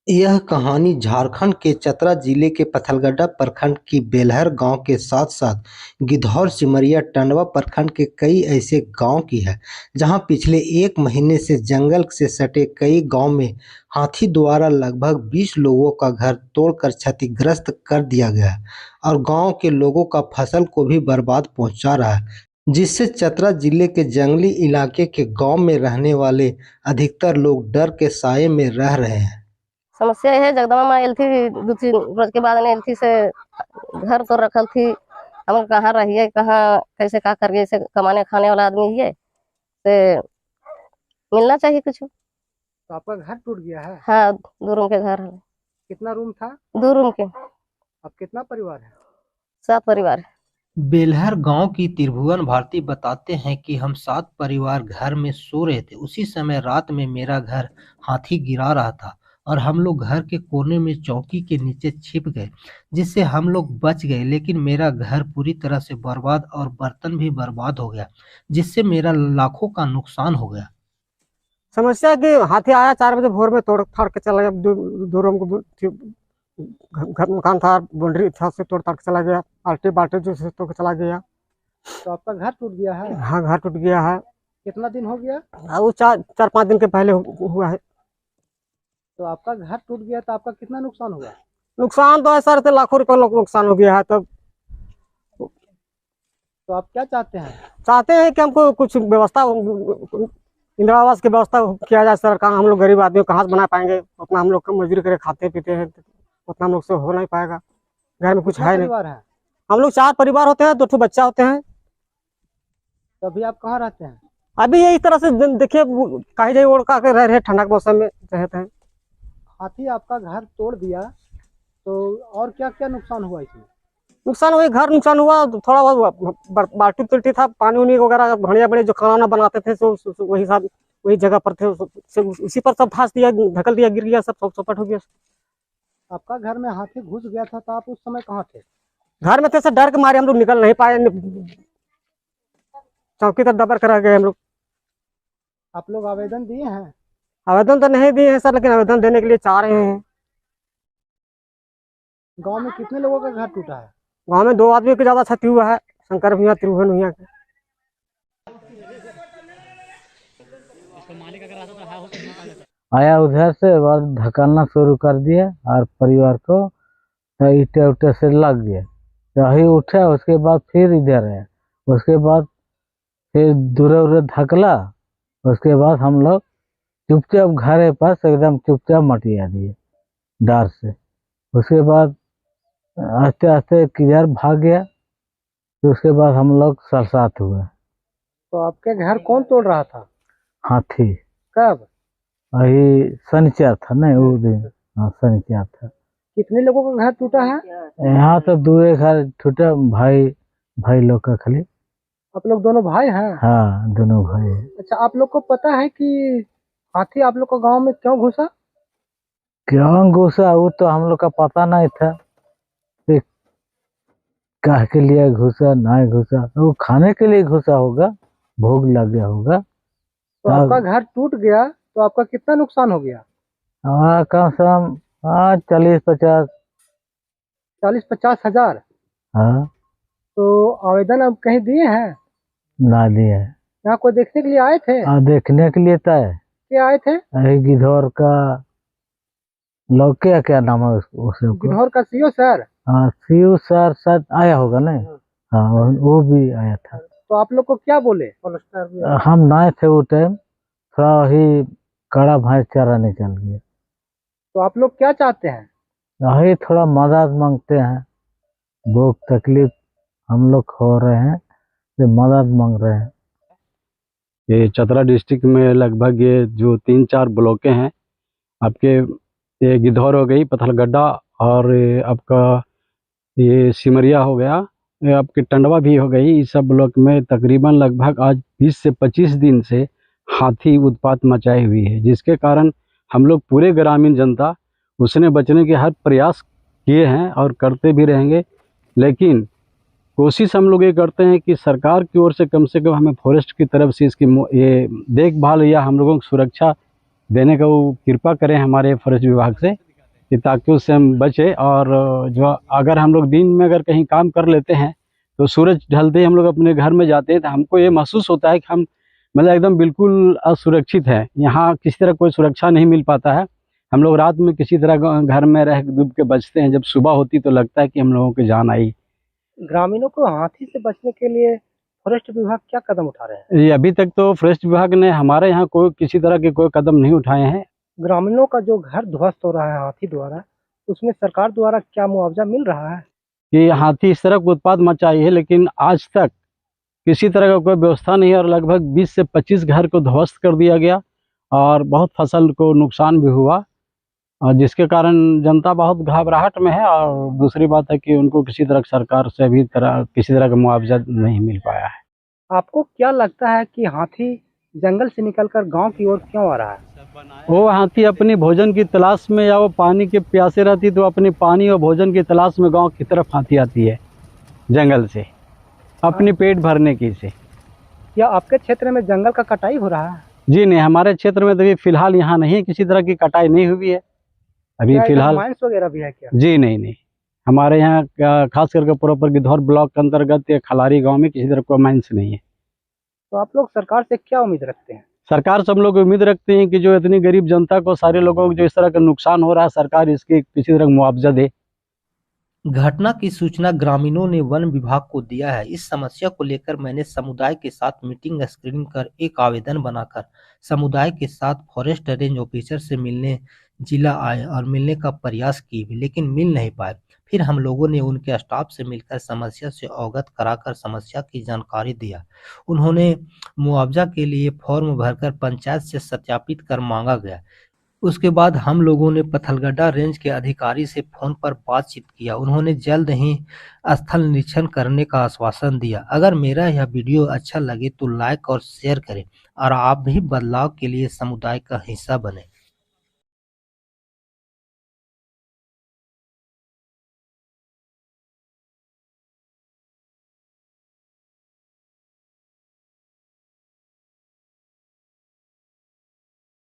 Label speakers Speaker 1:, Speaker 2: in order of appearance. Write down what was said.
Speaker 1: यह कहानी झारखंड के चतरा जिले के पथलगड्डा प्रखंड की बेलहर गांव के साथ-साथ गिद्धौर, सिमरिया, टंडवा प्रखंड के कई ऐसे गांव की है, जहां पिछले 1 महीने से जंगल से सटे कई गांव में हाथी द्वारा लगभग 20 लोगों का घर तोड़कर क्षतिग्रस्त कर दिया गया है और गांव के लोगों का फसल को भी बर्बाद पहुंचा रहा है, जिससे चतरा जिले के जंगली इलाके के गांव में रहने वाले अधिकतर लोग डर के साए में रह रहे हैं।
Speaker 2: समस्या है जगदम्बा माँ एल थी 2-3 रोज के बाद एल थी से घर तो रखल थी। हम कहाँ रहिए, कहाँ कैसे का करिए, से कमाने खाने वाला आदमी है से मिलना चाहिए कुछ।
Speaker 3: तो आपका घर टूट गया है?
Speaker 2: हाँ, 2 रूम के घर है।
Speaker 3: कितना रूम था?
Speaker 2: 2 रूम के।
Speaker 3: अब कितना परिवार है?
Speaker 2: 7 परिवार है।
Speaker 1: बेलहर गांव की त्रिभुवन भारती बताते हैं कि हम 7 परिवार घर में सो रहे थे। उसी समय रात में मेरा घर हाथी गिरा रहा था और हम लोग घर के कोने में चौकी के नीचे छिप गए, जिससे हम लोग बच गए। लेकिन मेरा घर पूरी तरह से बर्बाद और बर्तन भी बर्बाद हो गया, जिससे मेरा लाखों का नुकसान हो गया।
Speaker 3: समस्या है कि हाथी आया 4 बजे भोर में, तोड़ फाड़ के चला गया। दो रूम को घर मकान था, बाउंड्री था, से तोड़ फाड़ के चला गया। आल्टी बाल्टी जो से तोड़ के चला गया। तो आपका घर टूट गया है? हाँ, घर टूट गया है। कितना दिन हो गया? वो 4-5 दिन के पहले हुआ है। तो आपका घर टूट गया तो आपका कितना नुकसान हुआ? नुकसान तो ऐसा रहते लाखों रुपए नुकसान हो गया है। तब तो आप क्या चाहते हैं? चाहते हैं कि हमको कुछ व्यवस्था, इंदिरा आवास की व्यवस्था किया जाए सरकार। हम लोग गरीब आदमी कहाँ से बना पाएंगे? अपना हम लोग मजदूरी करे खाते पीते हैं, उतना हम लोग से हो नहीं पाएगा। घर में कुछ है नहीं। हम लोग 4 परिवार होते हैं, 2 बच्चा होते हैं। तो अभी आप कहाँ रहते हैं? अभी यही तरह से देखिए, कहीं जाए ओढ़ का रह रहे, ठंडा के मौसम में रहते हैं। हाथी आपका घर तोड़ दिया तो और क्या क्या नुकसान हुआ इसमें? नुकसान हुआ, घर नुकसान हुआ, थोड़ा बहुत बाल्टी तुल्टी था, पानी उनी वगैरह, बढ़िया बड़े जो खाना बनाते थे वही सब वही जगह पर थे, उसी पर सब फांस दिया, ढकल दिया, गिर गया, सब चौपट हो गया। आपका घर में हाथी घुस गया था तो आप उस समय कहाँ थे? घर में थे सर, डर के मारे हम लोग निकल नहीं पाए, चौकी तक दबर करा गए हम लोग। आप लोग आवेदन दिए हैं? आवेदन तो नहीं दिए हैं सर, लेकिन आवेदन देने के लिए चाह रहे हैं। गांव में कितने लोगों का घर टूटा है? गांव में 2 आदमी की ज्यादा क्षति हुआ है, शंकर भैया, त्रिभुवन भैया के।
Speaker 4: आया उधर से, बाद धकालना शुरू कर दिया और परिवार को ईटे उटे से लग गया। यही उठा, उसके बाद फिर इधर आया, उसके बाद फिर दूर उरे धकला। उसके बाद हम लोग चुपचाप घर पास एकदम चुपचाप मटिया दिए डर से। उसके बाद आस्ते आस्ते किधर भाग गया, तो उसके बाद हम लोग सरसात हुए।
Speaker 3: तो आपके घर कौन तोड़ रहा था?
Speaker 4: हाथी।
Speaker 3: कब?
Speaker 4: वही शनिचर था ना, वो दिन। हाँ, शनिचर था।
Speaker 3: कितने लोगों का घर टूटा है?
Speaker 4: यहाँ तो 2 घर टूटा, भाई लोग का खाली।
Speaker 3: आप लोग दोनों भाई हैं?
Speaker 4: हाँ, दोनों भाई।
Speaker 3: अच्छा, आप लोग को पता है कि हाथी आप लोग का गांव में क्यों घुसा?
Speaker 4: क्यों घुसा वो तो हम लोग का पता नहीं था, काहे के लिए घुसा नहीं घुसा। वो खाने के लिए घुसा होगा, भोग लग गया होगा।
Speaker 3: तो आपका घर टूट गया तो आपका कितना नुकसान हो गया?
Speaker 4: हमारा कम से कम 40-50।
Speaker 3: 40-50 हजार?
Speaker 4: हाँ।
Speaker 3: तो आवेदन अब कहीं दिए हैं?
Speaker 4: ना दिया।
Speaker 3: यहाँ कोई देखने के लिए आए थे?
Speaker 4: देखने के लिए था।
Speaker 3: क्या आए थे?
Speaker 4: गिद्धौर का लौके, क्या नाम है उसे?
Speaker 3: गिद्धौर का सीओ सर?
Speaker 4: हाँ, सीओ सर शायद आया होगा ना। हाँ, वो भी आया था।
Speaker 3: तो आप लोग को क्या बोले?
Speaker 4: हम नए थे वो टाइम, थोड़ा ही कड़ा भाईचारा निकल गया।
Speaker 3: तो आप लोग क्या चाहते हैं?
Speaker 4: यही थोड़ा मदद मांगते हैं, दुख तकलीफ हम लोग हो रहे हैं, तो मदद मांग रहे हैं।
Speaker 5: ये चतरा डिस्ट्रिक्ट में लगभग ये जो 3-4 ब्लॉकें हैं आपके, ये गिद्धौर हो गई, पथलगड्डा, और आपका ये सिमरिया हो गया, ये आपके टंडवा भी हो गई। इस सब ब्लॉक में तकरीबन लगभग आज 20 से 25 दिन से हाथी उत्पात मचाई हुई है, जिसके कारण हम लोग पूरे ग्रामीण जनता उसने बचने के हर प्रयास किए हैं और करते भी रहेंगे। लेकिन कोशिश हम लोग ये करते हैं कि सरकार की ओर से कम हमें फॉरेस्ट की तरफ से इसकी ये देखभाल या हम लोगों को सुरक्षा देने का वो कृपा करें हमारे फॉरेस्ट विभाग से। कि ताकि उससे हम बचे। और जो अगर हम लोग दिन में अगर कहीं काम कर लेते हैं तो सूरज ढलते ही हम लोग अपने घर में जाते हैं तो हमको ये महसूस होता है कि हम मतलब एकदम बिल्कुल असुरक्षित है। यहाँ किसी तरह कोई सुरक्षा नहीं मिल पाता है। हम लोग रात में किसी तरह घर में रह डूब के बचते हैं, जब सुबह होती तो लगता है कि हम लोगों की जान आई।
Speaker 6: ग्रामीणों को हाथी से बचने के लिए फॉरेस्ट विभाग क्या कदम उठा रहे हैं?
Speaker 5: ये अभी तक तो फॉरेस्ट विभाग ने हमारे यहाँ कोई किसी तरह के कोई कदम नहीं उठाए हैं।
Speaker 6: ग्रामीणों का जो घर ध्वस्त हो रहा है हाथी द्वारा, उसमें सरकार द्वारा क्या मुआवजा मिल रहा है?
Speaker 5: कि हाथी इस तरह का उत्पात मचाई है, लेकिन आज तक किसी तरह का कोई व्यवस्था नहीं है और लगभग 20 से 25 घर को ध्वस्त कर दिया गया और बहुत फसल को नुकसान भी हुआ, और जिसके कारण जनता बहुत घबराहट में है। और दूसरी बात है कि उनको किसी तरह सरकार से भी किसी तरह का मुआवजा नहीं मिल पाया है।
Speaker 6: आपको क्या लगता है कि हाथी जंगल से निकलकर गांव की ओर क्यों आ रहा है?
Speaker 5: वो हाथी अपनी भोजन की तलाश में या वो पानी के प्यासे रहती तो अपनी पानी और भोजन की तलाश में गांव की तरफ हाथी आती है जंगल से, अपनी पेट भरने की से।
Speaker 6: क्या आपके क्षेत्र में जंगल का कटाई हो रहा है?
Speaker 5: जी नहीं, हमारे क्षेत्र में तो अभी फिलहाल यहाँ नहीं, किसी तरह की कटाई नहीं हुई है अभी
Speaker 6: क्या इधर
Speaker 5: फिलहाल।
Speaker 6: माइंस वगैरह भी है क्या?
Speaker 5: जी नहीं, हमारे यहाँ खास करके प्रॉपर गिद्धौर ब्लॉक के अंतर्गत या खलारी गांव में किसी तरह का माइंस नहीं है।
Speaker 6: तो आप लोग सरकार से क्या उम्मीद रखते हैं?
Speaker 5: सरकार से हम लोग उम्मीद रखते हैं कि जो इतनी गरीब जनता को, सारे लोगों को जो इस तरह का नुकसान हो रहा है, सरकार इसकी किसी तरह मुआवजा दे।
Speaker 1: घटना की सूचना ग्रामीणों ने वन विभाग को दिया है। इस समस्या को लेकर मैंने समुदाय के साथ मीटिंग स्क्रीनिंग कर एक आवेदन बनाकर समुदाय के साथ फॉरेस्ट रेंज ऑफिसर से मिलने जिला आए और मिलने का प्रयास किए भी, लेकिन मिल नहीं पाए। फिर हम लोगों ने उनके स्टाफ से मिलकर समस्या से अवगत कराकर समस्या की जानकारी दिया। उन्होंने मुआवजा के लिए फॉर्म भरकर पंचायत से सत्यापित कर मांगा गया। उसके बाद हम लोगों ने पथलगड्डा रेंज के अधिकारी से फोन पर बातचीत किया। उन्होंने जल्द ही स्थल निरीक्षण करने का आश्वासन दिया। अगर मेरा यह वीडियो अच्छा लगे तो लाइक और शेयर करें और आप भी बदलाव के लिए समुदाय का हिस्सा बने।